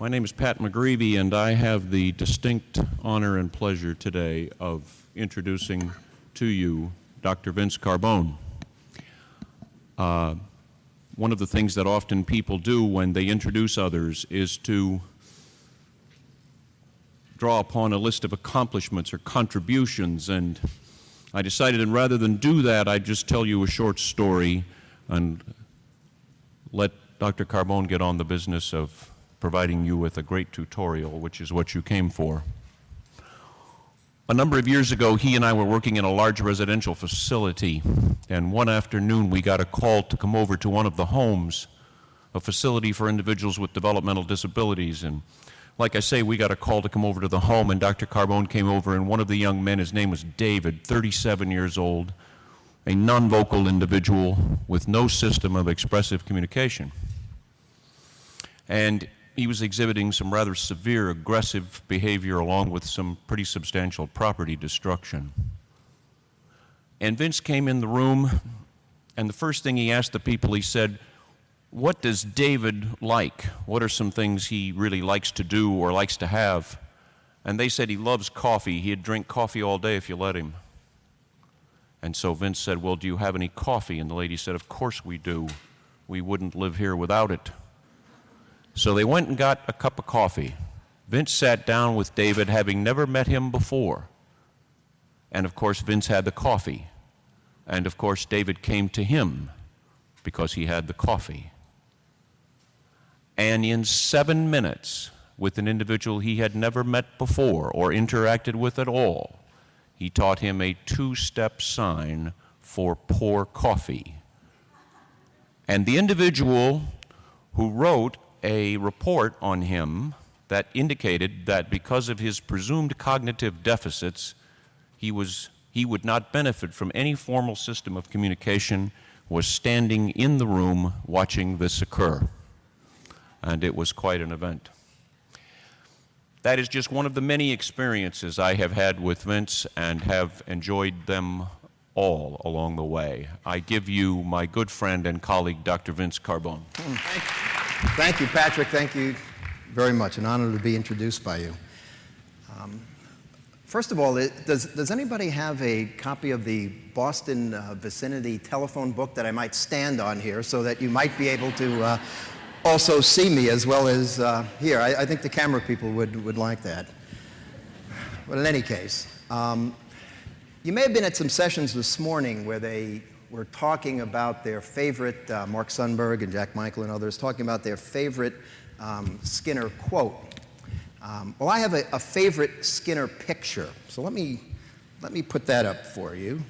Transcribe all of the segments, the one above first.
My name is Pat McGreevy, and I have the distinct honor and pleasure today of introducing to you Dr. Vince Carbone. One of the things that often people do when they introduce others is to draw upon a list of accomplishments or contributions, and I decided, and rather than do that, I'd just tell you a short story and let Dr. Carbone get on the business of providing you with a great tutorial, which is what you came for. A number of years ago, he and I were working in a large residential facility, and one afternoon we got a call to come over to one of the homes, a facility for individuals with developmental disabilities. And like I say, we got a call to come over to the home, and Dr. Carbone came over, and one of the young men, his name was David, 37 years old, a non-vocal individual with no system of expressive communication. And he was exhibiting some rather severe aggressive behavior along with some pretty substantial property destruction. And Vince came in the room, and the first thing he asked the people, he said, "What does David like? What are some things he really likes to do or likes to have?" And they said he loves coffee. He'd drink coffee all day if you let him. And so Vince said, "Well, do you have any coffee?" And the lady said, "Of course we do. We wouldn't live here without it." So they went and got a cup of coffee. Vince sat down with David, having never met him before. And of course, Vince had the coffee. And of course, David came to him because he had the coffee. And in 7 minutes, with an individual he had never met before or interacted with at all, he taught him a two-step sign for pour coffee. And the individual who wrote a report on him that indicated that because of his presumed cognitive deficits, he would not benefit from any formal system of communication, was standing in the room watching this occur. And it was quite an event. That is just one of the many experiences I have had with Vince and have enjoyed them all along the way. I give you my good friend and colleague, Dr. Vince Carbone. Thank you, Patrick. Thank you very much. An honor to be introduced by you. First of all, does anybody have a copy of the Boston vicinity telephone book that I might stand on here so that you might be able to also see me as well as hear? I think the camera people would like that. But in any case, you may have been at some sessions this morning where they were talking about their favorite, Mark Sundberg and Jack Michael and others, talking about their favorite Skinner quote. Well, I have a favorite Skinner picture, so let me put that up for you.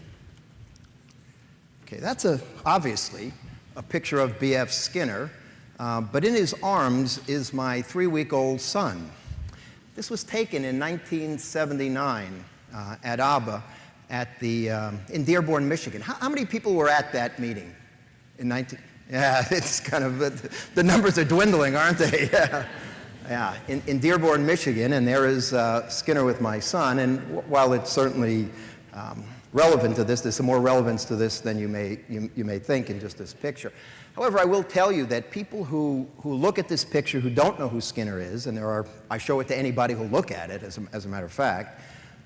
Okay, that's obviously a picture of B.F. Skinner, but in his arms is my 3-week-old son. This was taken in 1979 at ABBA in Dearborn, Michigan. How many people were at that meeting in 19? Yeah, it's kind of, the numbers are dwindling, aren't they? Yeah, in Dearborn, Michigan, and there is Skinner with my son, and while it's certainly relevant to this, there's some more relevance to this than you may think in just this picture. However, I will tell you that people who look at this picture who don't know who Skinner is, and I show it to anybody who'll look at it, as a matter of fact,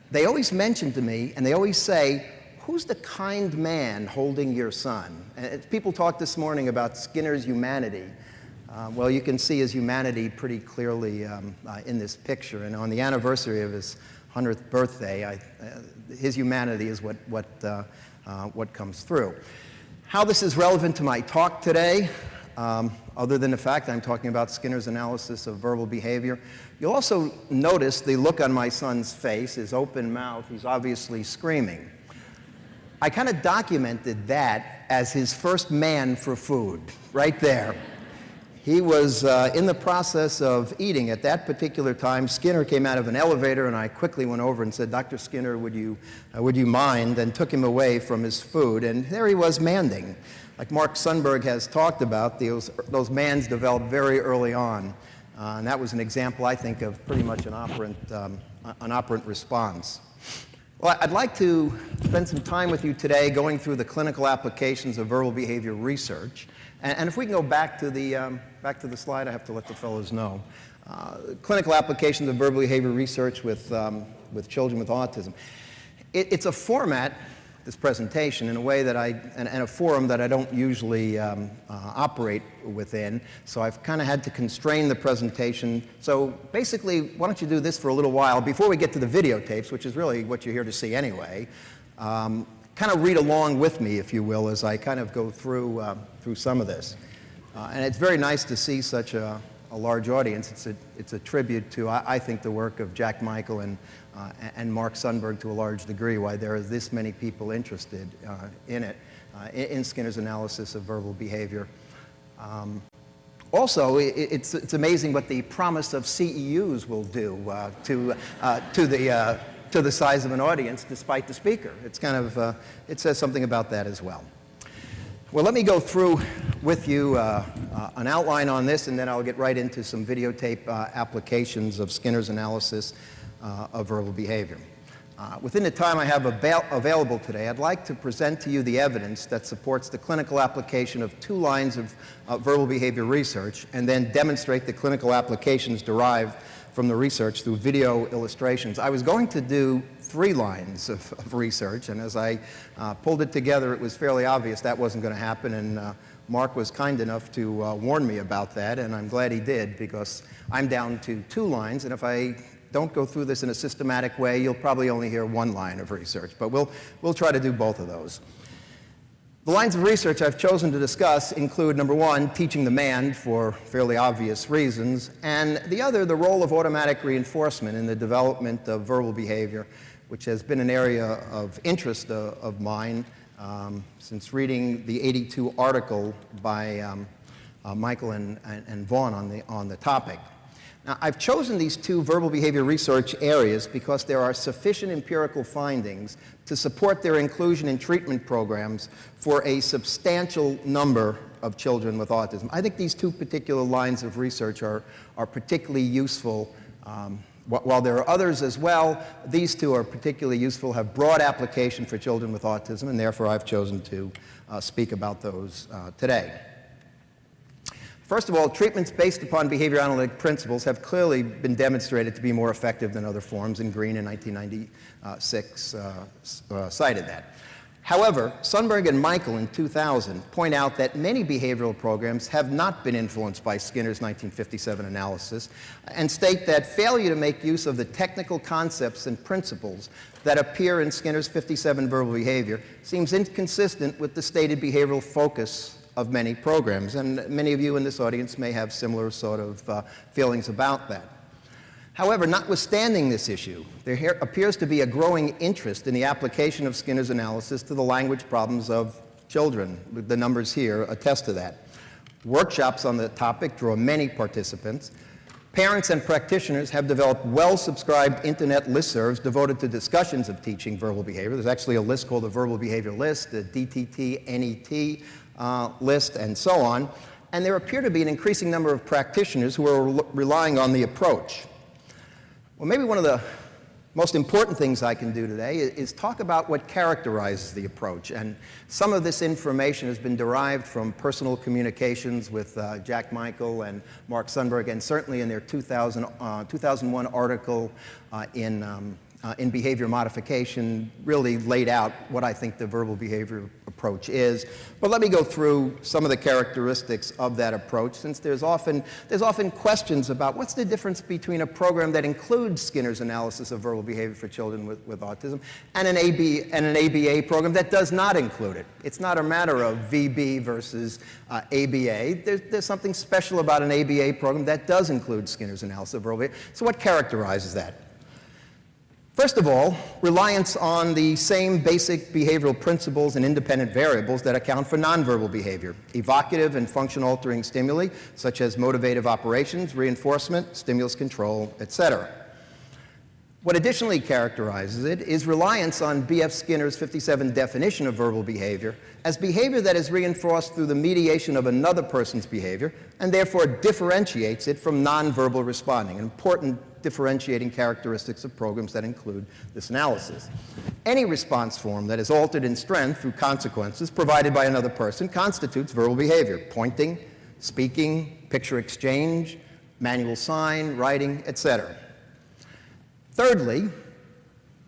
they always mention to me, and they always say, "Who's the kind man holding your son?" And people talked this morning about Skinner's humanity. Well, you can see his humanity pretty clearly in this picture. And on the anniversary of his 100th birthday, his humanity is what comes through. How this is relevant to my talk today, other than the fact that I'm talking about Skinner's analysis of verbal behavior, you'll also notice the look on my son's face, his open mouth. He's obviously screaming. I kind of documented that as his first man for food, right there. He was in the process of eating. At that particular time, Skinner came out of an elevator, and I quickly went over and said, "Dr. Skinner, would you mind?" and took him away from his food. And there he was manding. Like Mark Sundberg has talked about, those mands developed very early on. And that was an example, I think, of pretty much an operant response. Well, I'd like to spend some time with you today going through the clinical applications of verbal behavior research. And if we can go back to the slide, I have to let the fellows know. Clinical applications of verbal behavior research with children with autism. It's a format, this presentation, in a way that and a forum that I don't usually operate within, so I've kind of had to constrain the presentation. So basically, why don't you do this for a little while before we get to the videotapes, which is really what you're here to see anyway. Kind of read along with me, if you will, as I kind of go through some of this. And it's very nice to see such a large audience. It's a tribute to, I think, the work of Jack Michael and Mark Sundberg to a large degree, why there are this many people interested in it, in Skinner's analysis of verbal behavior. Also, it's amazing what the promise of CEUs will do to the size of an audience despite the speaker. It's kind of, it says something about that as well. Well, let me go through with you an outline on this, and then I'll get right into some videotape applications of Skinner's analysis of verbal behavior. Within the time I have available today, I'd like to present to you the evidence that supports the clinical application of 2 lines of verbal behavior research, and then demonstrate the clinical applications derived from the research through video illustrations. I was going to do 3 lines of research, and as I pulled it together, it was fairly obvious that wasn't going to happen, and Mark was kind enough to warn me about that, and I'm glad he did, because I'm down to 2 lines, and if I don't go through this in a systematic way, you'll probably only hear 1 line of research, but we'll try to do both of those. The lines of research I've chosen to discuss include, number 1, teaching the man for fairly obvious reasons, and the other, the role of automatic reinforcement in the development of verbal behavior, which has been an area of interest of mine since reading the '82 article by Michael and Vaughn on the topic. Now, I've chosen these 2 verbal behavior research areas because there are sufficient empirical findings to support their inclusion in treatment programs for a substantial number of children with autism. I think these 2 particular lines of research are particularly useful. While there are others as well, these 2 are particularly useful, have broad application for children with autism, and therefore I've chosen to speak about those today. First of all, treatments based upon behavior analytic principles have clearly been demonstrated to be more effective than other forms, and Green in 1996 cited that. However, Sundberg and Michael in 2000 point out that many behavioral programs have not been influenced by Skinner's 1957 analysis, and state that failure to make use of the technical concepts and principles that appear in Skinner's 57 verbal behavior seems inconsistent with the stated behavioral focus of many programs, and many of you in this audience may have similar sort of feelings about that. However, notwithstanding this issue, there appears to be a growing interest in the application of Skinner's analysis to the language problems of children. The numbers here attest to that. Workshops on the topic draw many participants. Parents and practitioners have developed well-subscribed internet listservs devoted to discussions of teaching verbal behavior. There's actually a list called the Verbal Behavior List, the DTT, NET, list, and so on, and there appear to be an increasing number of practitioners who are relying on the approach. Well, maybe one of the most important things I can do today is talk about what characterizes the approach, and some of this information has been derived from personal communications with Jack Michael and Mark Sundberg, and certainly in their 2001 article in Behavior Modification really laid out what I think the verbal behavior approach is. But let me go through some of the characteristics of that approach, since there's often questions about what's the difference between a program that includes Skinner's analysis of verbal behavior for children with autism and an ABA program that does not include it. It's not a matter of VB versus ABA. There's something special about an ABA program that does include Skinner's analysis of verbal behavior. So what characterizes that? First of all, reliance on the same basic behavioral principles and independent variables that account for nonverbal behavior, evocative and function-altering stimuli, such as motivative operations, reinforcement, stimulus control, etc. What additionally characterizes it is reliance on B.F. Skinner's 57 definition of verbal behavior as behavior that is reinforced through the mediation of another person's behavior, and therefore differentiates it from nonverbal responding, an important differentiating characteristics of programs that include this analysis. Any response form that is altered in strength through consequences provided by another person constitutes verbal behavior. Pointing, speaking, picture exchange, manual sign, writing, etc. Thirdly,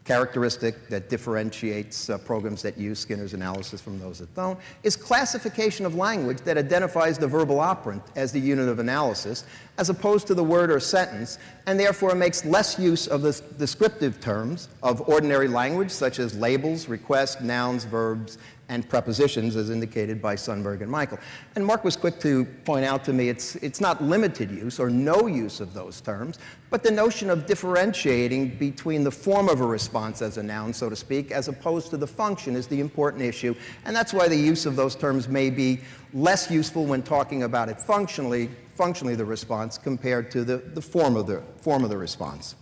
characteristic that differentiates programs that use Skinner's analysis from those that don't, is classification of language that identifies the verbal operant as the unit of analysis, as opposed to the word or sentence, and therefore makes less use of the descriptive terms of ordinary language, such as labels, requests, nouns, verbs, and prepositions, as indicated by Sundberg and Michael. And Mark was quick to point out to me it's not limited use or no use of those terms, but the notion of differentiating between the form of a response as a noun, so to speak, as opposed to the function is the important issue. And that's why the use of those terms may be less useful when talking about it functionally the response, compared to the form of the response.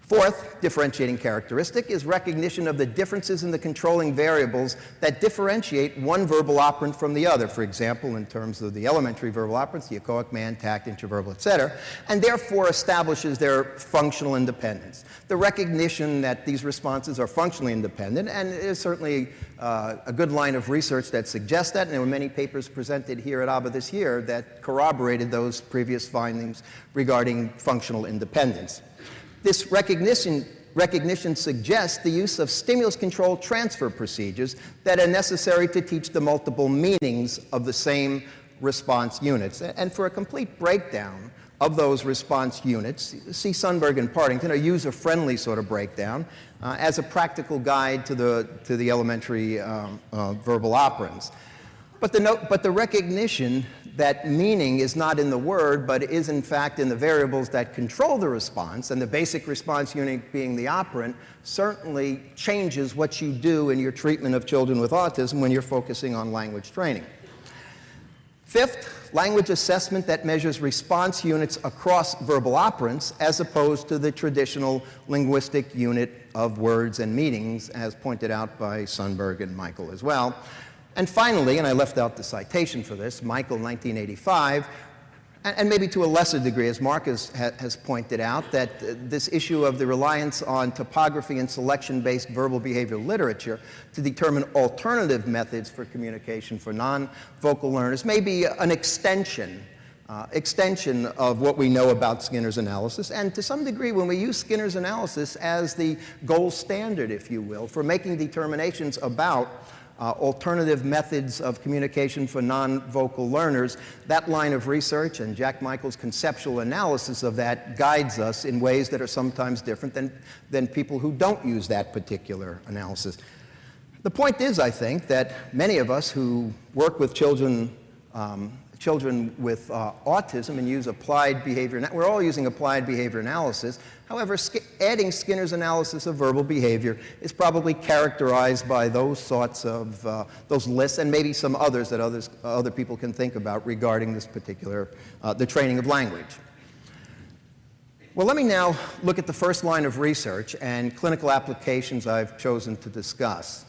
Fourth differentiating characteristic is recognition of the differences in the controlling variables that differentiate one verbal operant from the other, for example, in terms of the elementary verbal operants, the echoic, man, tact, interverbal, etc., and therefore establishes their functional independence. The recognition that these responses are functionally independent, and there's certainly a good line of research that suggests that, and there were many papers presented here at ABA this year that corroborated those previous findings regarding functional independence. This recognition suggests the use of stimulus-controlled transfer procedures that are necessary to teach the multiple meanings of the same response units. And for a complete breakdown of those response units, see Sundberg and Partington, a user-friendly sort of breakdown, as a practical guide to the elementary verbal operants. But the recognition that meaning is not in the word, but is in fact in the variables that control the response, and the basic response unit being the operant, certainly changes what you do in your treatment of children with autism when you're focusing on language training. Fifth, language assessment that measures response units across verbal operants as opposed to the traditional linguistic unit of words and meanings, as pointed out by Sundberg and Michael as well. And finally, and I left out the citation for this, Michael, 1985, and maybe to a lesser degree, as Mark has pointed out, that this issue of the reliance on topography and selection-based verbal behavioral literature to determine alternative methods for communication for non-vocal learners may be an extension of what we know about Skinner's analysis, and to some degree, when we use Skinner's analysis as the gold standard, if you will, for making determinations about alternative methods of communication for non-vocal learners, that line of research and Jack Michael's conceptual analysis of that guides us in ways that are sometimes different than people who don't use that particular analysis. The point is, I think, that many of us who work with children with autism and use applied behavior, we're all using applied behavior analysis. However, adding Skinner's analysis of verbal behavior is probably characterized by those sorts of, those lists, and maybe some others that other people can think about regarding this particular, the training of language. Well, let me now look at the first line of research and clinical applications I've chosen to discuss.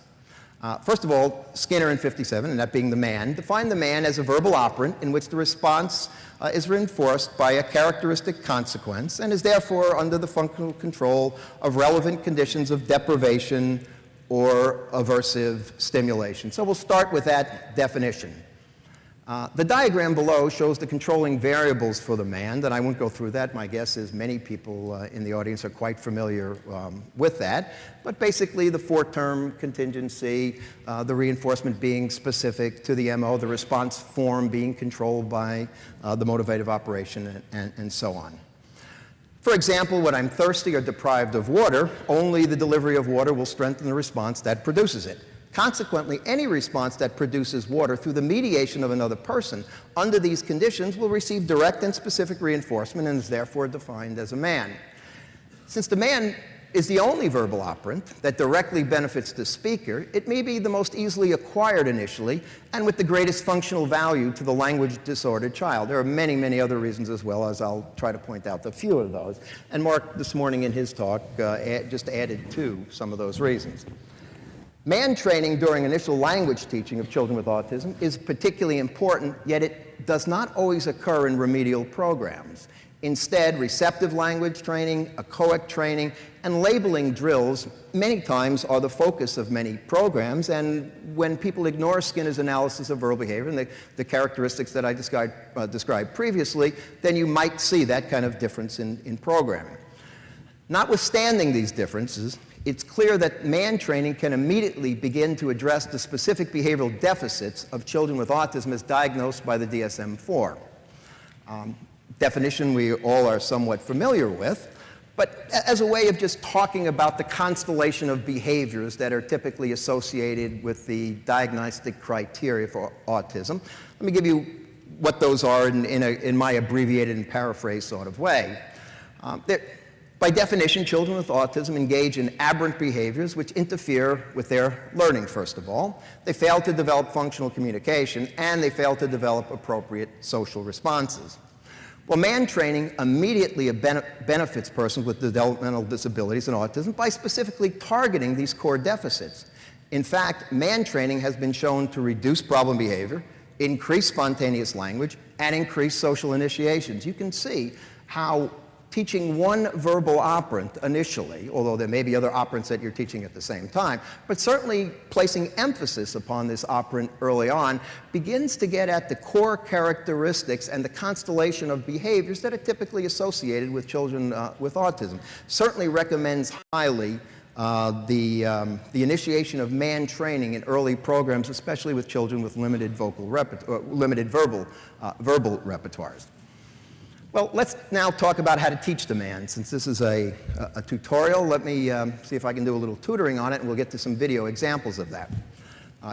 First of all, Skinner in 57, and that being the man, defined the man as a verbal operant in which the response is reinforced by a characteristic consequence and is therefore under the functional control of relevant conditions of deprivation or aversive stimulation. So we'll start with that definition. The diagram below shows the controlling variables for the man, and I won't go through that. My guess is many people in the audience are quite familiar with that. But basically, the four-term contingency, the reinforcement being specific to the MO, the response form being controlled by the motivative operation, and so on. For example, when I'm thirsty or deprived of water, only the delivery of water will strengthen the response that produces it. Consequently, any response that produces water through the mediation of another person under these conditions will receive direct and specific reinforcement and is therefore defined as a man. Since the man is the only verbal operant that directly benefits the speaker, it may be the most easily acquired initially and with the greatest functional value to the language disordered child. There are many, many other reasons as well, as I'll try to point out a few of those. And Mark, this morning in his talk, just added to some of those reasons. Man training during initial language teaching of children with autism is particularly important, yet it does not always occur in remedial programs. Instead, receptive language training, echoic training, and labeling drills many times are the focus of many programs. And when people ignore Skinner's analysis of verbal behavior and the characteristics that I described previously, then you might see that kind of difference in programming. Notwithstanding these differences, it's clear that man training can immediately begin to address the specific behavioral deficits of children with autism as diagnosed by the DSM-IV. Definition we all are somewhat familiar with, but as a way of just talking about the constellation of behaviors that are typically associated with the diagnostic criteria for autism, let me give you what those are in my abbreviated and paraphrased sort of way. By definition, children with autism engage in aberrant behaviors which interfere with their learning, first of all. They fail to develop functional communication, and they fail to develop appropriate social responses. Well, man training immediately benefits persons with developmental disabilities and autism by specifically targeting these core deficits. In fact, man training has been shown to reduce problem behavior, increase spontaneous language, and increase social initiations. You can see how teaching one verbal operant initially, although there may be other operants that you're teaching at the same time, but certainly placing emphasis upon this operant early on begins to get at the core characteristics and the constellation of behaviors that are typically associated with children with autism. Certainly recommends highly the initiation of man training in early programs, especially with children with limited verbal repertoires. Well, let's now talk about how to teach the man. Since this is a tutorial, let me see if I can do a little tutoring on it, and we'll get to some video examples of that.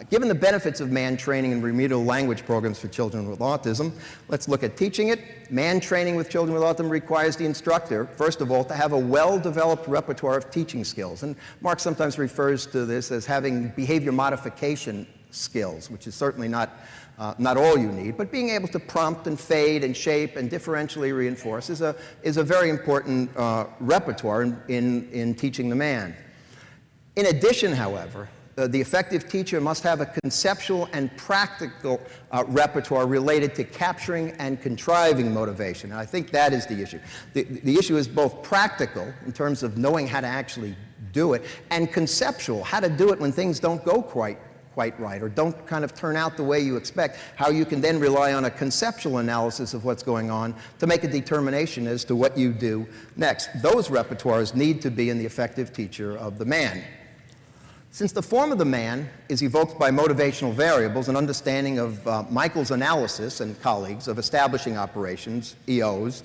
Given the benefits of man training in remedial language programs for children with autism, let's look at teaching it. Man training with children with autism requires the instructor, first of all, to have a well-developed repertoire of teaching skills. And Mark sometimes refers to this as having behavior modification skills, which is certainly not all you need, but being able to prompt and fade and shape and differentially reinforce is a very important repertoire in teaching the man. In addition, however, the effective teacher must have a conceptual and practical repertoire related to capturing and contriving motivation. And I think that is the issue. The issue is both practical, in terms of knowing how to actually do it, and conceptual, how to do it when things don't go quite right or don't kind of turn out the way you expect, how you can then rely on a conceptual analysis of what's going on to make a determination as to what you do next. Those repertoires need to be in the effective teacher of the man. Since the form of the man is evoked by motivational variables, an understanding of Michael's analysis and colleagues of establishing operations, EOs,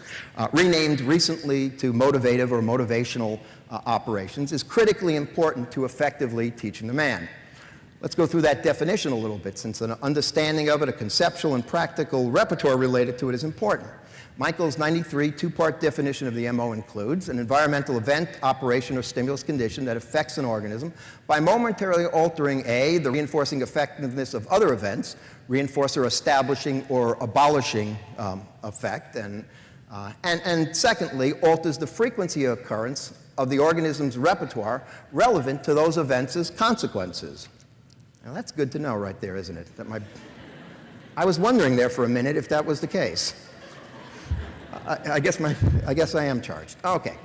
renamed recently to motivative or motivational operations, is critically important to effectively teaching the man. Let's go through that definition a little bit, since an understanding of it, a conceptual and practical repertoire related to it is important. Michael's 93 two-part definition of the MO includes an environmental event, operation, or stimulus condition that affects an organism by momentarily altering A, the reinforcing effectiveness of other events, reinforce or establishing or abolishing effect, and secondly, alters the frequency of occurrence of the organism's repertoire relevant to those events' consequences. Now that's good to know right there, isn't it? I was wondering there for a minute if that was the case. I guess I am charged. Okay.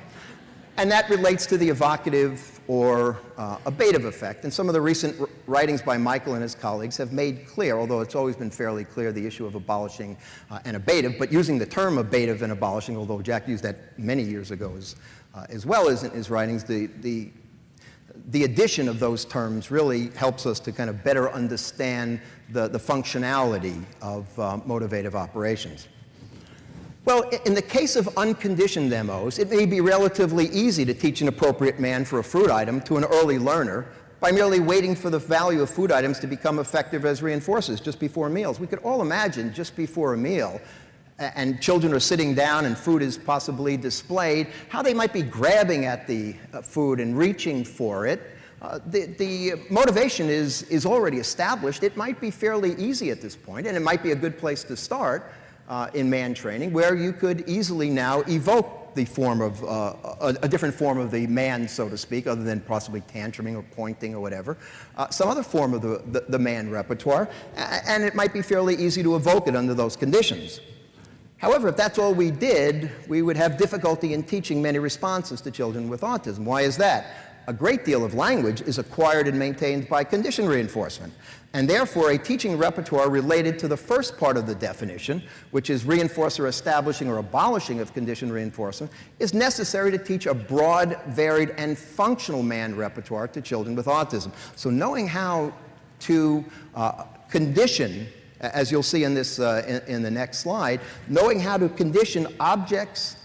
And that relates to the evocative or abative effect. And some of the recent writings by Michael and his colleagues have made clear, although it's always been fairly clear, the issue of abolishing and abative, but using the term abative and abolishing, although Jack used that many years ago as well as in his writings, the addition of those terms really helps us to kind of better understand the functionality of motivative operations. Well, in the case of unconditioned MOs, it may be relatively easy to teach an appropriate man for a food item to an early learner by merely waiting for the value of food items to become effective as reinforcers just before meals. We could all imagine just before a meal, and children are sitting down and food is possibly displayed, how they might be grabbing at the food and reaching for it. The motivation is already established. It might be fairly easy at this point, and it might be a good place to start in man training, where you could easily now evoke the form of, a different form of the man, so to speak, other than possibly tantruming or pointing or whatever, some other form of the man repertoire, and it might be fairly easy to evoke it under those conditions. However, if that's all we did, we would have difficulty in teaching many responses to children with autism. Why is that? A great deal of language is acquired and maintained by condition reinforcement, and therefore a teaching repertoire related to the first part of the definition, which is reinforcer establishing or abolishing of condition reinforcement, is necessary to teach a broad, varied, and functional man repertoire to children with autism. So knowing how to condition, as you'll see in this in the next slide, knowing how to condition objects,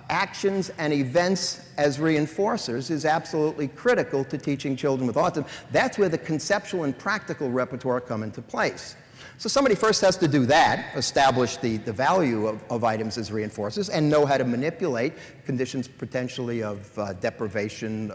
actions, and events as reinforcers is absolutely critical to teaching children with autism. That's where the conceptual and practical repertoire come into place. So somebody first has to do that, establish the value of items as reinforcers, and know how to manipulate conditions potentially of deprivation,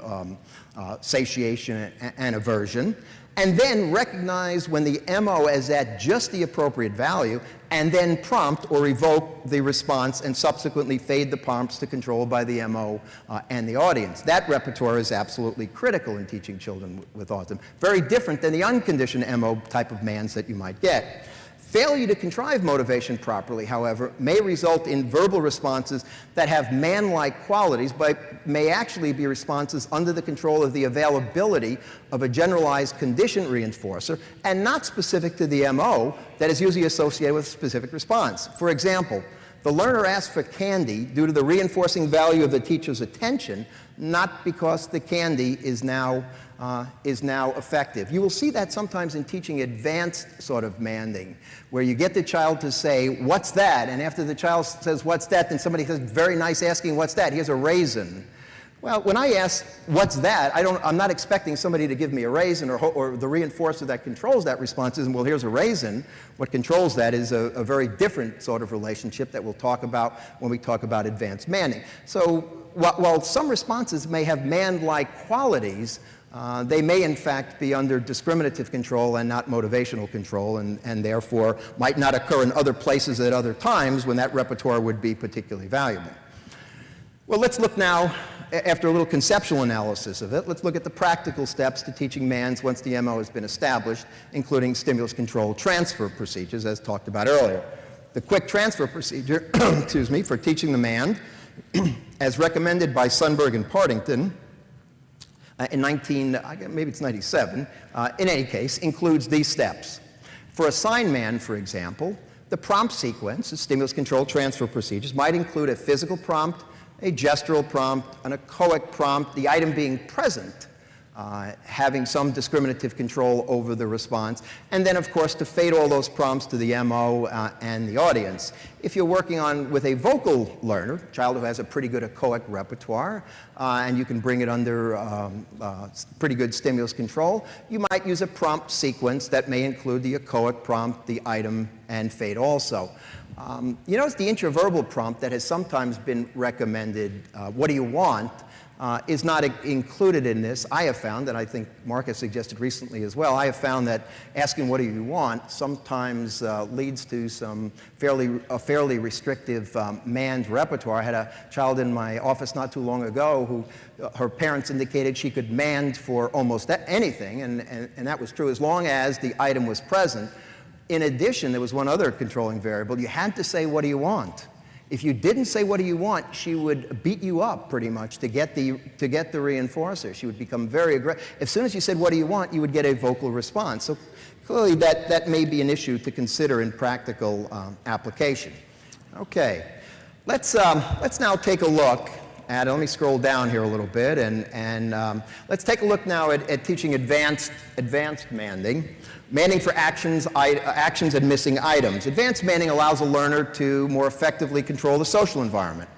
satiation, and aversion, and then recognize when the MO is at just the appropriate value, and then prompt or evoke the response and subsequently fade the prompts to control by the MO and the audience. That repertoire is absolutely critical in teaching children with autism. Very different than the unconditioned MO type of mans that you might get. Failure to contrive motivation properly, however, may result in verbal responses that have man-like qualities, but may actually be responses under the control of the availability of a generalized condition reinforcer and not specific to the MO that is usually associated with a specific response. For example, the learner asks for candy due to the reinforcing value of the teacher's attention, not because the candy is now effective. You will see that sometimes in teaching advanced sort of manding, where you get the child to say, "What's that?" And after the child says, "What's that?" then somebody says, "Very nice asking, what's that?" Here's a raisin. Well, when I ask, "What's that?" I'm not expecting somebody to give me a raisin, or the reinforcer that controls that response isn't, "Well, here's a raisin." What controls that is a very different sort of relationship that we'll talk about when we talk about advanced manning. So while some responses may have man-like qualities, they may in fact be under discriminative control and not motivational control, and therefore might not occur in other places at other times when that repertoire would be particularly valuable. Well, let's look now, after a little conceptual analysis of it, let's look at the practical steps to teaching mans once the MO has been established, including stimulus control transfer procedures, as talked about earlier. The quick transfer procedure, excuse me, for teaching the man, as recommended by Sundberg and Partington, in maybe it's 97, in any case, includes these steps. For a sign man, for example, the prompt sequence, the stimulus control transfer procedures, might include a physical prompt, a gestural prompt, and a echoic prompt, the item being present, having some discriminative control over the response, and then, of course, to fade all those prompts to the MO and the audience. If you're working with a vocal learner, a child who has a pretty good echoic repertoire, and you can bring it under pretty good stimulus control, you might use a prompt sequence that may include the echoic prompt, the item, and fade also. You notice the intraverbal prompt that has sometimes been recommended, "What do you want?" Is not included in this. I have found, and I think Mark has suggested recently as well, I have found that asking "what do you want" sometimes leads to a fairly restrictive manned repertoire. I had a child in my office not too long ago who her parents indicated she could mand for almost anything, and that was true as long as the item was present. In addition, there was one other controlling variable. You had to say, "What do you want?" If you didn't say, "What do you want?" she would beat you up pretty much to get the reinforcer. She would become very aggressive. As soon as you said, "What do you want?" you would get a vocal response. So clearly that may be an issue to consider in practical application. Okay, let's now take a look at, let me scroll down here a little bit, and let's take a look now at teaching advanced manding. Manning for actions and missing items. Advanced manning allows a learner to more effectively control the social environment.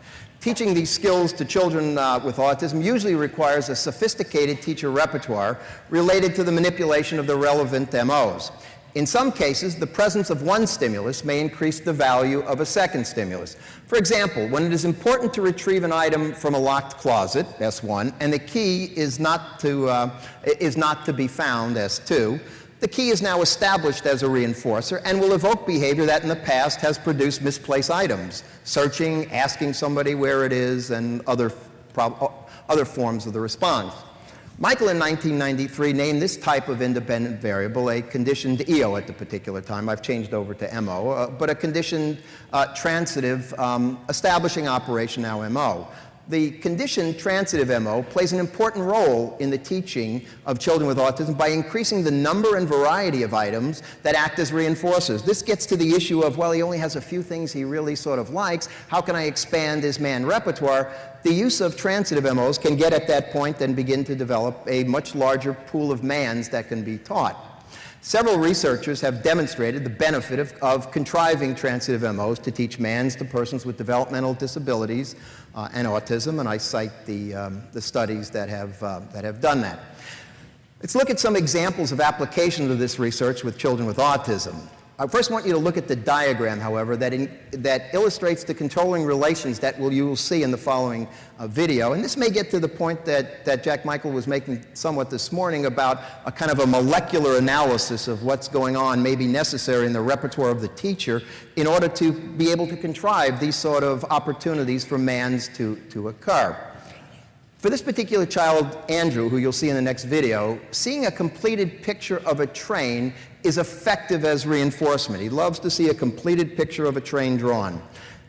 Teaching these skills to children with autism usually requires a sophisticated teacher repertoire related to the manipulation of the relevant MOs. In some cases, the presence of one stimulus may increase the value of a second stimulus. For example, when it is important to retrieve an item from a locked closet, S1, and the key is not to be found, S2, the key is now established as a reinforcer and will evoke behavior that in the past has produced misplaced items, searching, asking somebody where it is, and other forms of the response. Michael in 1993 named this type of independent variable a conditioned EO at the particular time. I've changed over to MO, but a conditioned transitive establishing operation, now MO. The conditioned transitive MO plays an important role in the teaching of children with autism by increasing the number and variety of items that act as reinforcers. This gets to the issue of, well, he only has a few things he really sort of likes. How can I expand his man repertoire? The use of transitive MOs can get at that point and begin to develop a much larger pool of mans that can be taught. Several researchers have demonstrated the benefit of contriving transitive MOs to teach mans to persons with developmental disabilities and autism, and I cite the studies that have done that. Let's look at some examples of applications of this research with children with autism. I first want you to look at the diagram, however, that illustrates the controlling relations that you will see in the following video. And this may get to the point that Jack Michael was making somewhat this morning about a kind of a molecular analysis of what's going on may be necessary in the repertoire of the teacher in order to be able to contrive these sort of opportunities for mans to occur. For this particular child, Andrew, who you'll see in the next video, seeing a completed picture of a train is effective as reinforcement. He loves to see a completed picture of a train drawn.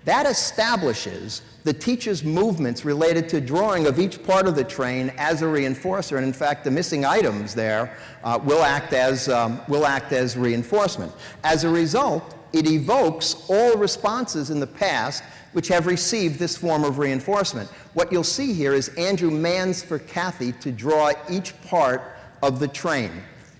That establishes the teacher's movements related to drawing of each part of the train as a reinforcer, and in fact, the missing items there will act as reinforcement. As a result, it evokes all responses in the past which have received this form of reinforcement. What you'll see here is Andrew mans for Kathy to draw each part of the train.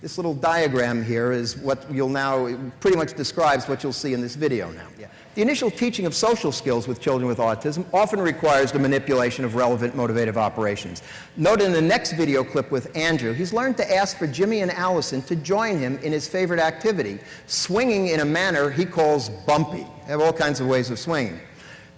This little diagram here is what you'll now, pretty much describes what you'll see in this video now. Yeah. The initial teaching of social skills with children with autism often requires the manipulation of relevant motivative operations. Note in the next video clip with Andrew, he's learned to ask for Jimmy and Allison to join him in his favorite activity, swinging in a manner he calls bumpy. They have all kinds of ways of swinging.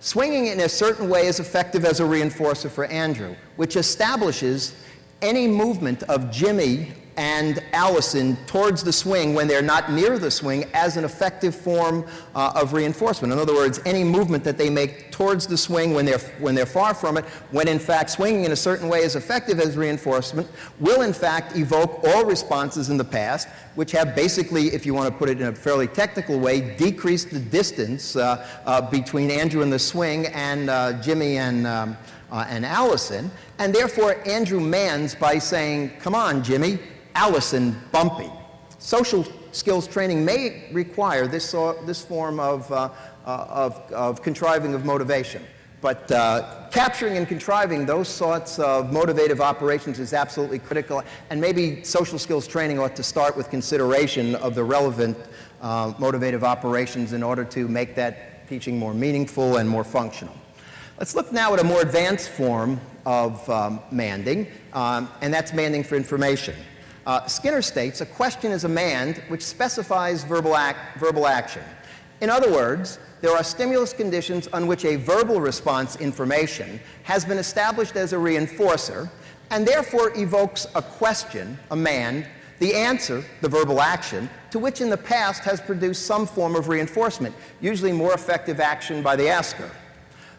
Swinging in a certain way is effective as a reinforcer for Andrew, which establishes any movement of Jimmy and Allison towards the swing when they're not near the swing as an effective form of reinforcement. In other words, any movement that they make towards the swing when they're far from it, when in fact swinging in a certain way is effective as reinforcement, will in fact evoke all responses in the past, which have basically, if you want to put it in a fairly technical way, decreased the distance between Andrew and the swing and Jimmy and Allison, and therefore Andrew mans by saying, "Come on, Jimmy, Allison, bumpy." Social skills training may require this form of contriving of motivation, but capturing and contriving those sorts of motivative operations is absolutely critical, and maybe social skills training ought to start with consideration of the relevant motivative operations in order to make that teaching more meaningful and more functional. Let's look now at a more advanced form of manding, and that's manding for information. Skinner states, a question is a mand which specifies verbal action. In other words, there are stimulus conditions on which a verbal response information has been established as a reinforcer and therefore evokes a question, a mand, the answer, the verbal action, to which in the past has produced some form of reinforcement, usually more effective action by the asker.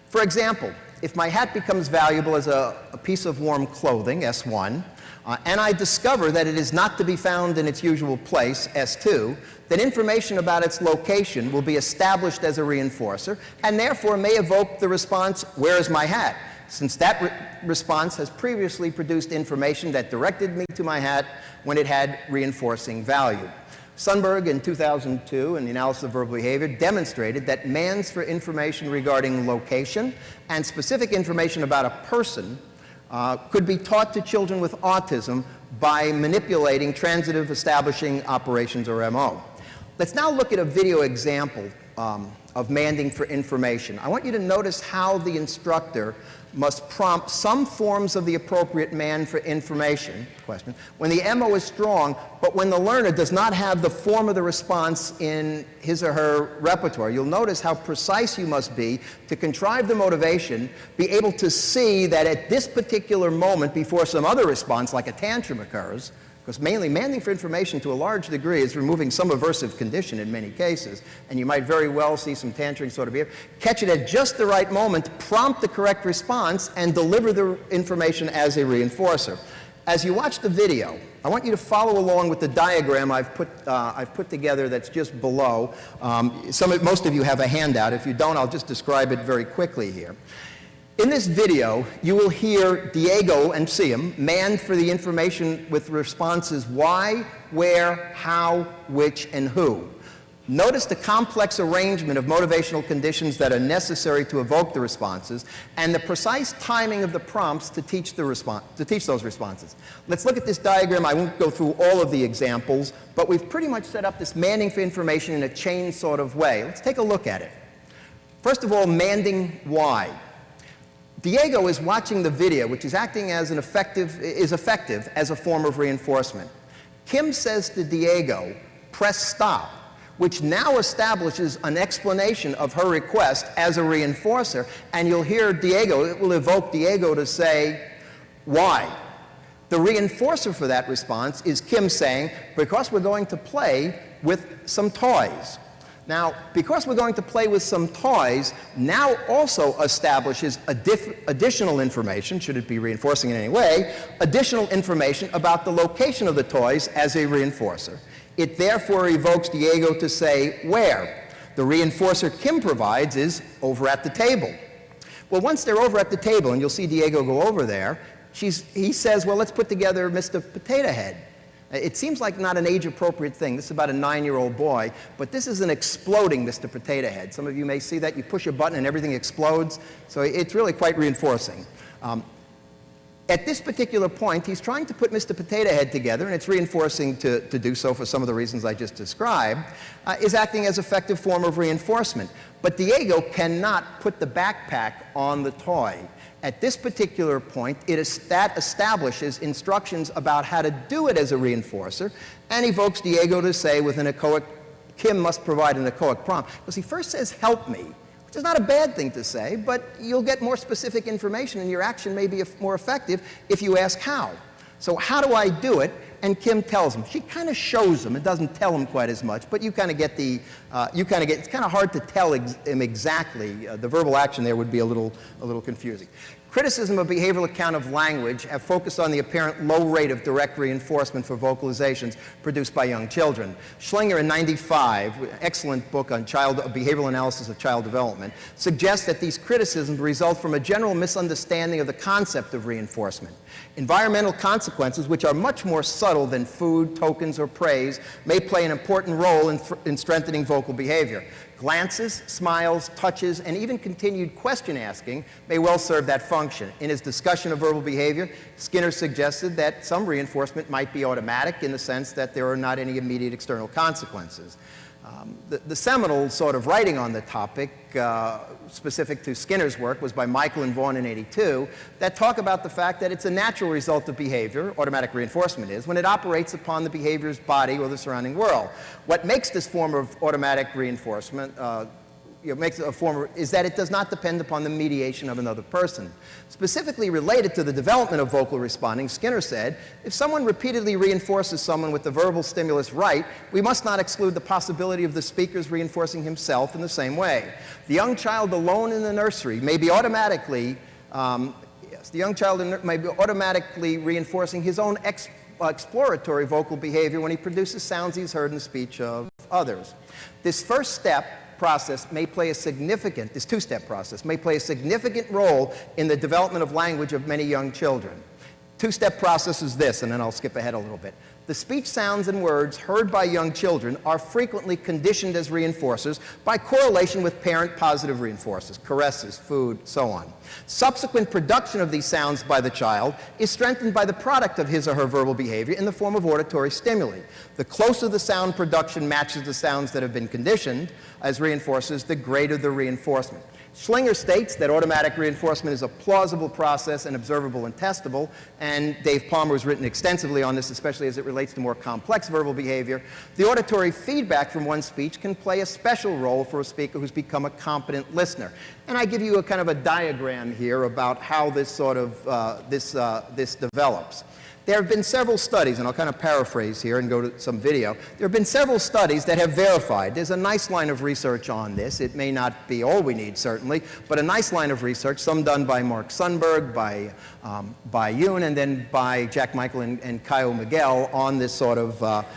For example, if my hat becomes valuable as a piece of warm clothing, S1, and I discover that it is not to be found in its usual place, S2, then information about its location will be established as a reinforcer and therefore may evoke the response, "Where is my hat?" since that response has previously produced information that directed me to my hat when it had reinforcing value. Sundberg in 2002 in the analysis of verbal behavior demonstrated that mans for information regarding location and specific information about a person could be taught to children with autism by manipulating transitive establishing operations, or MO. Let's now look at a video example of manding for information. I want you to notice how the instructor must prompt some forms of the appropriate mand for information question when the MO is strong, but when the learner does not have the form of the response in his or her repertoire. You'll notice how precise you must be to contrive the motivation, be able to see that at this particular moment before some other response like a tantrum occurs, because mainly manding for information to a large degree is removing some aversive condition in many cases, and you might very well see some tantrum sort of behavior. Catch it at just the right moment, prompt the correct response, and deliver the information as a reinforcer. As you watch the video, I want you to follow along with the diagram I've put together that's just below. Most of you have a handout. If you don't, I'll just describe it very quickly here. In this video, you will hear Diego and see him manned for the information with responses why, where, how, which, and who. Notice the complex arrangement of motivational conditions that are necessary to evoke the responses and the precise timing of the prompts to teach those responses. Let's look at this diagram. I won't go through all of the examples, but we've pretty much set up this manning for information in a chain sort of way. Let's take a look at it. First of all, manning why. Diego is watching the video, which is acting as effective as a form of reinforcement. Kim says to Diego, "Press stop," which now establishes an explanation of her request as a reinforcer, and you'll hear Diego, it will evoke Diego to say, why? The reinforcer for that response is Kim saying, because we're going to play with some toys. Now, because we're going to play with some toys, now also establishes additional information, should it be reinforcing in any way, additional information about the location of the toys as a reinforcer. It therefore evokes Diego to say, where? The reinforcer Kim provides is over at the table. Well, once they're over at the table, and you'll see Diego go over there, he says, well, let's put together Mr. Potato Head. It seems like not an age-appropriate thing. This is about a 9-year-old boy, but this is an exploding Mr. Potato Head. Some of you may see that. You push a button and everything explodes, so it's really quite reinforcing. At this particular point, he's trying to put Mr. Potato Head together, and it's reinforcing to do so for some of the reasons I just described, is acting as an effective form of reinforcement. But Diego cannot put the backpack on the toy. At this particular point, that establishes instructions about how to do it as a reinforcer, and evokes Diego to say with an echoic, Kim must provide an echoic prompt. Because he first says, help me, which is not a bad thing to say, but you'll get more specific information and your action may be more effective if you ask how. So how do I do it? And Kim tells him. She kind of shows him. It doesn't tell him quite as much, but you kind of get it's kind of hard to tell him exactly. The verbal action there would be a little confusing. Criticism of behavioral account of language have focused on the apparent low rate of direct reinforcement for vocalizations produced by young children. Schlinger in '95, excellent book on behavioral analysis of child development, suggests that these criticisms result from a general misunderstanding of the concept of reinforcement. Environmental consequences, which are much more subtle than food, tokens, or praise, may play an important role in strengthening vocal behavior. Glances, smiles, touches, and even continued question asking may well serve that function. In his discussion of verbal behavior, Skinner suggested that some reinforcement might be automatic in the sense that there are not any immediate external consequences. The seminal sort of writing on the topic, specific to Skinner's work, was by Michael and Vaughan in '82, that talk about the fact that it's a natural result of behavior, automatic reinforcement is, when it operates upon the behavior's body or the surrounding world. What makes this form of automatic reinforcement is that it does not depend upon the mediation of another person. Specifically related to the development of vocal responding, Skinner said, if someone repeatedly reinforces someone with the verbal stimulus right, we must not exclude the possibility of the speaker's reinforcing himself in the same way. The young child alone in the nursery may be automatically reinforcing his own exploratory vocal behavior when he produces sounds he's heard in the speech of others. This two-step process may play a significant role in the development of language of many young children. Two-step process is this, and then I'll skip ahead a little bit. The speech sounds and words heard by young children are frequently conditioned as reinforcers by correlation with parent positive reinforcers, caresses, food, so on. Subsequent production of these sounds by the child is strengthened by the product of his or her verbal behavior in the form of auditory stimuli. The closer the sound production matches the sounds that have been conditioned as reinforcers, the greater the reinforcement. Schlinger states that automatic reinforcement is a plausible process and observable and testable, and Dave Palmer has written extensively on this, especially as it relates to more complex verbal behavior. The auditory feedback from one's speech can play a special role for a speaker who's become a competent listener. And I give you a kind of a diagram here about how this sort of this develops. There have been several studies, and I'll kind of paraphrase here and go to some video. There have been several studies that have verified. There's a nice line of research on this. It may not be all we need, certainly, but a nice line of research, some done by Mark Sundberg, by Yoon, and then by Jack Michael and Caio Miguel on this sort of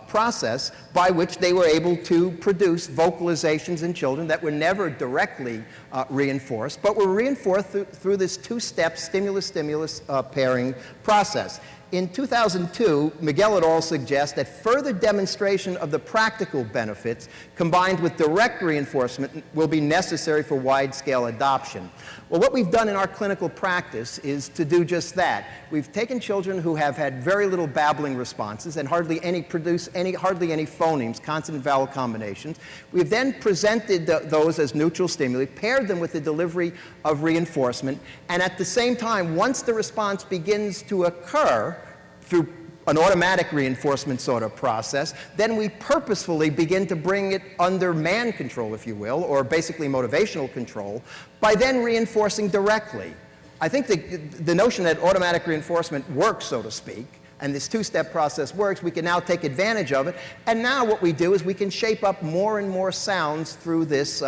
process by which they were able to produce vocalizations in children that were never directly reinforced, but were reinforced through this two-step stimulus-stimulus pairing process. In 2002, Miguel et al. Suggest that further demonstration of the practical benefits combined with direct reinforcement will be necessary for wide-scale adoption. Well, what we've done in our clinical practice is to do just that. We've taken children who have had very little babbling responses and hardly any phonemes, consonant vowel combinations. We've then presented those as neutral stimuli, paired them with the delivery of reinforcement, and at the same time, once the response begins to occur through an automatic reinforcement sort of process, then we purposefully begin to bring it under man control, if you will, or basically motivational control, by then reinforcing directly. I think the notion that automatic reinforcement works, so to speak, and this two-step process works, we can now take advantage of it. And now what we do is we can shape up more and more sounds through this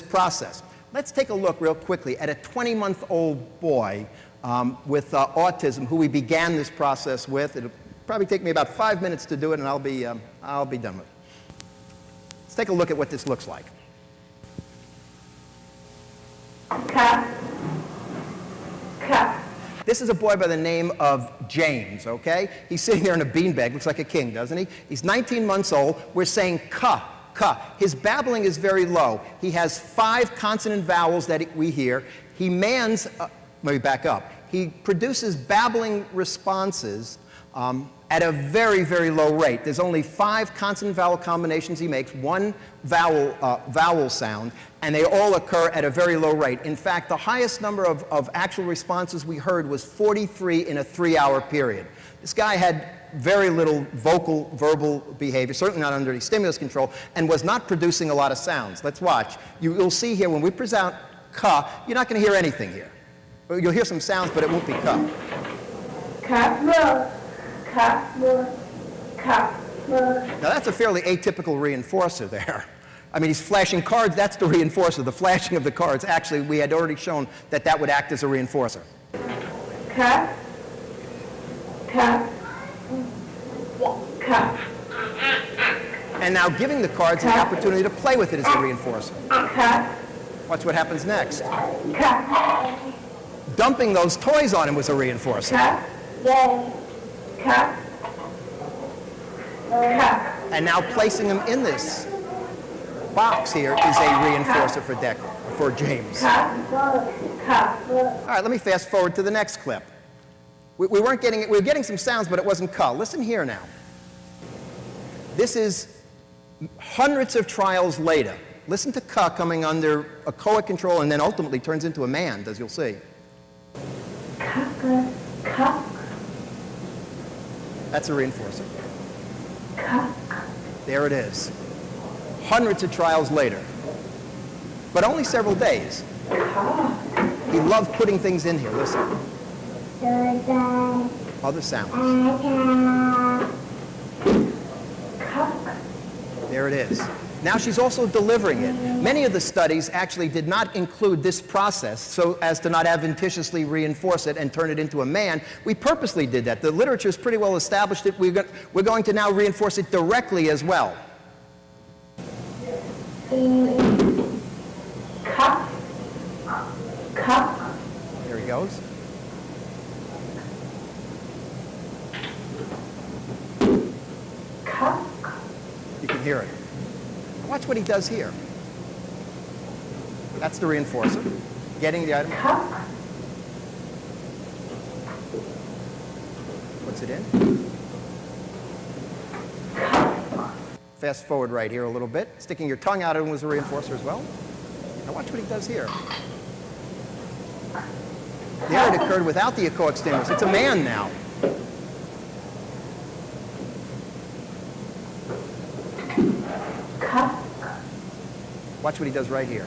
process. Let's take a look real quickly at a 20-month-old boy with autism, who we began this process with. It'll probably take me about 5 minutes to do it, and I'll be done with it. Let's take a look at what this looks like. Ka. Ka. This is a boy by the name of James, okay? He's sitting there in a beanbag, looks like a king, doesn't he? He's 19 months old. We're saying ka, ka. His babbling is very low. He has 5 consonant vowels that we hear. He mans, let me back up. He produces babbling responses at a very, very low rate. There's only 5 consonant vowel combinations he makes, 1 vowel sound, and they all occur at a very low rate. In fact, the highest number of actual responses we heard was 43 in a 3-hour period. This guy had very little verbal behavior, certainly not under any stimulus control, and was not producing a lot of sounds. Let's watch. You'll see here, when we present ka, you're not going to hear anything here. You'll hear some sounds, but it won't be ka. Ka. Ka. Ka. Now that's a fairly atypical reinforcer there. I mean, he's flashing cards, that's the reinforcer. The flashing of the cards, actually, we had already shown that that would act as a reinforcer. Ka. Ka. Ka. And now giving the cards the opportunity to play with it as a reinforcer. Ka. Watch what happens next. Ka. Dumping those toys on him was a reinforcer. Ka. Yeah. Ka. Ka. And now placing him in this box here is a reinforcer for James. Ka. Ka. All right, let me fast forward to the next clip. We were getting some sounds, but it wasn't ka. Listen here now. This is hundreds of trials later. Listen to ka coming under echoic control and then ultimately turns into a man, as you'll see. Ka. Ka. That's a reinforcer. Ka. There it is. Hundreds of trials later. But only several days. He loved putting things in here. Listen. Other sounds. There it is. Now she's also delivering it. Many of the studies actually did not include this process so as to not adventitiously reinforce it and turn it into a man. We purposely did that. The literature is pretty well established that we're going to now reinforce it directly as well. Ka. Ka. There he goes. Ka. You can hear it. Watch what he does here. That's the reinforcer. Getting the item. Ka. Puts it in. Fast forward right here a little bit. Sticking your tongue out was a reinforcer as well. Now watch what he does here. There it occurred without the echoic stimulus. It's a man now. Ka. Watch what he does right here.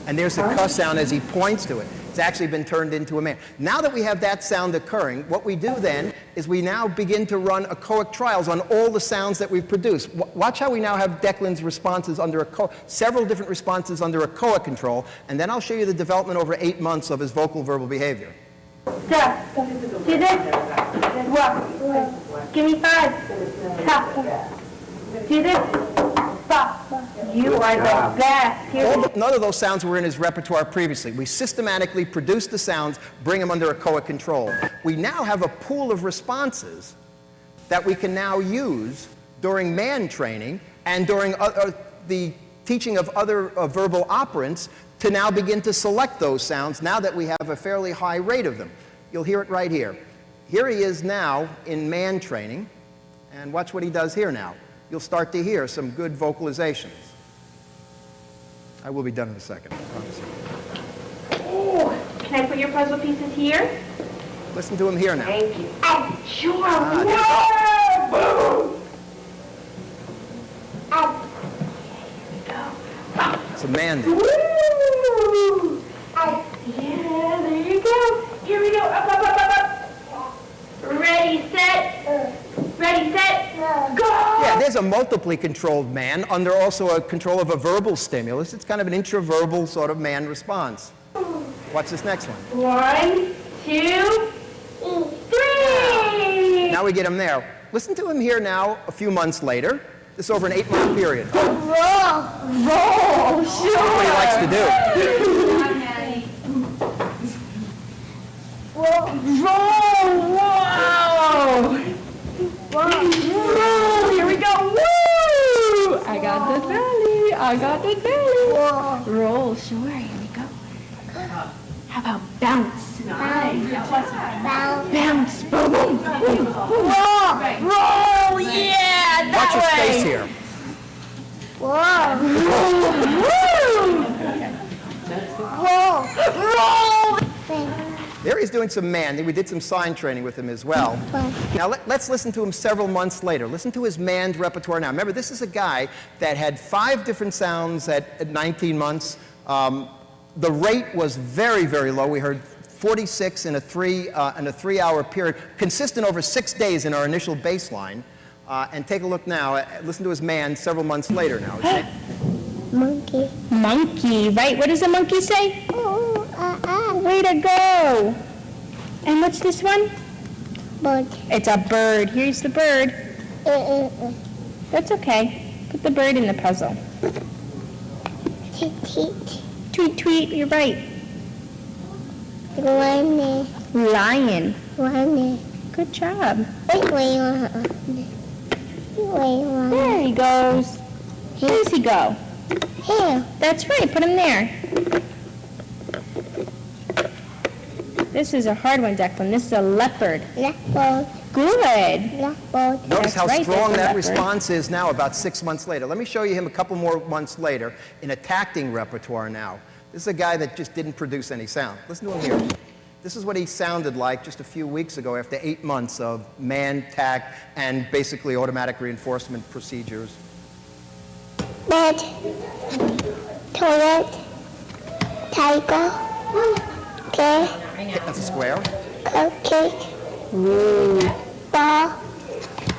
And there's the cuss sound as he points to it. It's actually been turned into a man. Now that we have that sound occurring, what we do then is we now begin to run echoic trials on all the sounds that we've produced. Watch how we now have Declan's responses under several different responses under echoic control, and then I'll show you the development over 8 months of his vocal verbal behavior. Duh. Do this. Walk. Give me 5. Cup. Do this. Fuck. You are the best. None of those sounds were in his repertoire previously. We systematically produce the sounds, bring them under echoic control. We now have a pool of responses that we can now use during man training and during the teaching of other verbal operants to now begin to select those sounds now that we have a fairly high rate of them. You'll hear it right here. Here he is now in man training, and watch what he does here now. You'll start to hear some good vocalizations. I will be done in a second, I promise you. Oh, can I put your puzzle pieces here? Listen to him here now. Thank you. Oh, sure. Boom. It's a man. Woo! Yeah, there you go. Here we go. Up. Ready, set. Ready, set, go! Yeah, there's a multiply controlled man under also a control of a verbal stimulus. It's kind of an intraverbal sort of man response. Watch this next one. 1, 2, 3! Now we get him there. Listen to him here now a few months later. This is over an 8-month period. Roll, sure! That's what he likes to do. Roll, whoa! Whoa, here we go, woo! I got the belly, Roll, sure, here we go. How about bounce? Bounce, boom, boom, boom. Roll, yeah, that Watch his way. face here. Roll. There he's doing some man. We did some sign training with him as well. Now let's listen to him several months later. Listen to his manned repertoire now. Remember, this is a guy that had 5 different sounds at 19 months. The rate was very, very low. We heard 46 in a 3-hour period, consistent over 6 days in our initial baseline. And take a look now. Listen to his man several months later now. Monkey. Monkey, right? What does a monkey say? Way to go! And what's this one? Bird. It's a bird. Here's the bird. That's okay. Put the bird in the puzzle. Teet, teet. Tweet, tweet, you're right. Lion. Lion. Lion. Good job. Wait. There he goes. Where does he go? Here. That's right, put him there. This is a hard one, Declan. This is a leopard. Leopard. Good. Leopard. Notice That's how right, strong that's a that leopard. response is now about 6 months later. Let me show you him a couple more months later in a tacting repertoire now. This is a guy that just didn't produce any sound. Listen to him here. This is what he sounded like just a few weeks ago after 8 months of man, tact, and basically automatic reinforcement procedures. Bed. Toilet. Tiger. Okay. That's a square. Cupcake. Ball.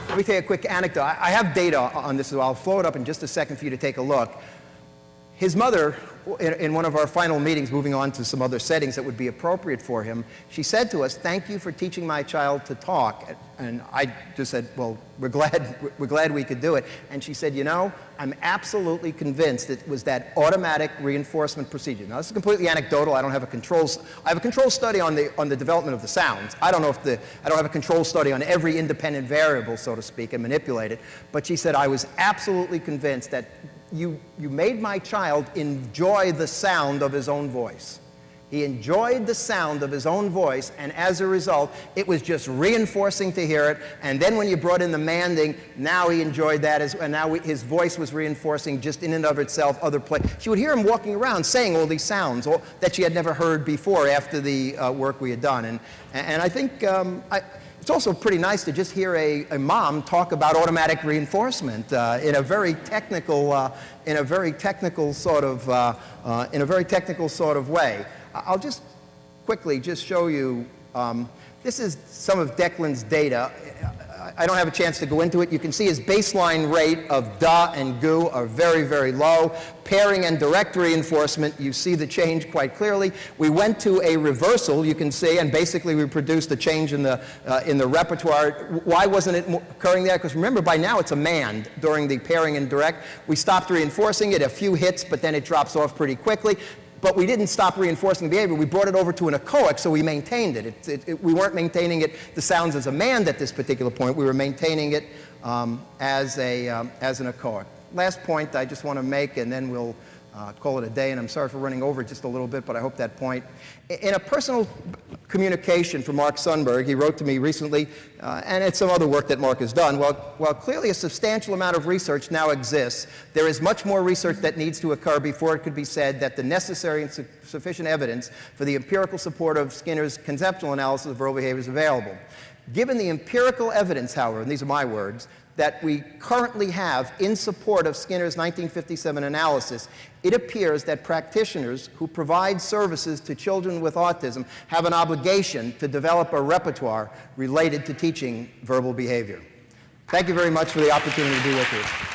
Let me tell you a quick anecdote. I have data on this, so I'll flow it up in just a second for you to take a look. His mother, in one of our final meetings, moving on to some other settings that would be appropriate for him, she said to us, "Thank you for teaching my child to talk." And I just said, "Well, we're glad we could do it." And she said, "You know, I'm absolutely convinced it was that automatic reinforcement procedure." Now, this is completely anecdotal. I don't have a I have a control study on the development of the sounds. I don't have a control study on every independent variable, so to speak, and manipulate it. But she said, "I was absolutely convinced that you made my child enjoy the sound of his own voice." He enjoyed the sound of his own voice, and as a result, it was just reinforcing to hear it. And then when you brought in the manding, now he enjoyed that, and now his voice was reinforcing just in and of itself other play. She would hear him walking around saying all these sounds that she had never heard before after the work we had done. And I think It's also pretty nice to just hear a mom talk about automatic reinforcement in a very technical sort of way. I'll just quickly just show you. This is some of Declan's data. I don't have a chance to go into it. You can see his baseline rate of da and gu are very, very low. Pairing and direct reinforcement, you see the change quite clearly. We went to a reversal, you can see, and basically we produced a change in the repertoire. Why wasn't it occurring there? Because remember, by now it's a man during the pairing and direct. We stopped reinforcing it, a few hits, but then it drops off pretty quickly. But we didn't stop reinforcing the behavior. We brought it over to an echoic, so we maintained it. We weren't maintaining the sounds as a man at this particular point. We were maintaining it as an echoic. Last point I just want to make, and then we'll call it a day. And I'm sorry for running over just a little bit, but I hope that point. In a personal communication from Mark Sundberg, he wrote to me recently, and it's some other work that Mark has done. While clearly a substantial amount of research now exists, there is much more research that needs to occur before it could be said that the necessary and sufficient evidence for the empirical support of Skinner's conceptual analysis of verbal behavior is available. Given the empirical evidence, however, and these are my words, that we currently have in support of Skinner's 1957 analysis, it appears that practitioners who provide services to children with autism have an obligation to develop a repertoire related to teaching verbal behavior. Thank you very much for the opportunity to be with you.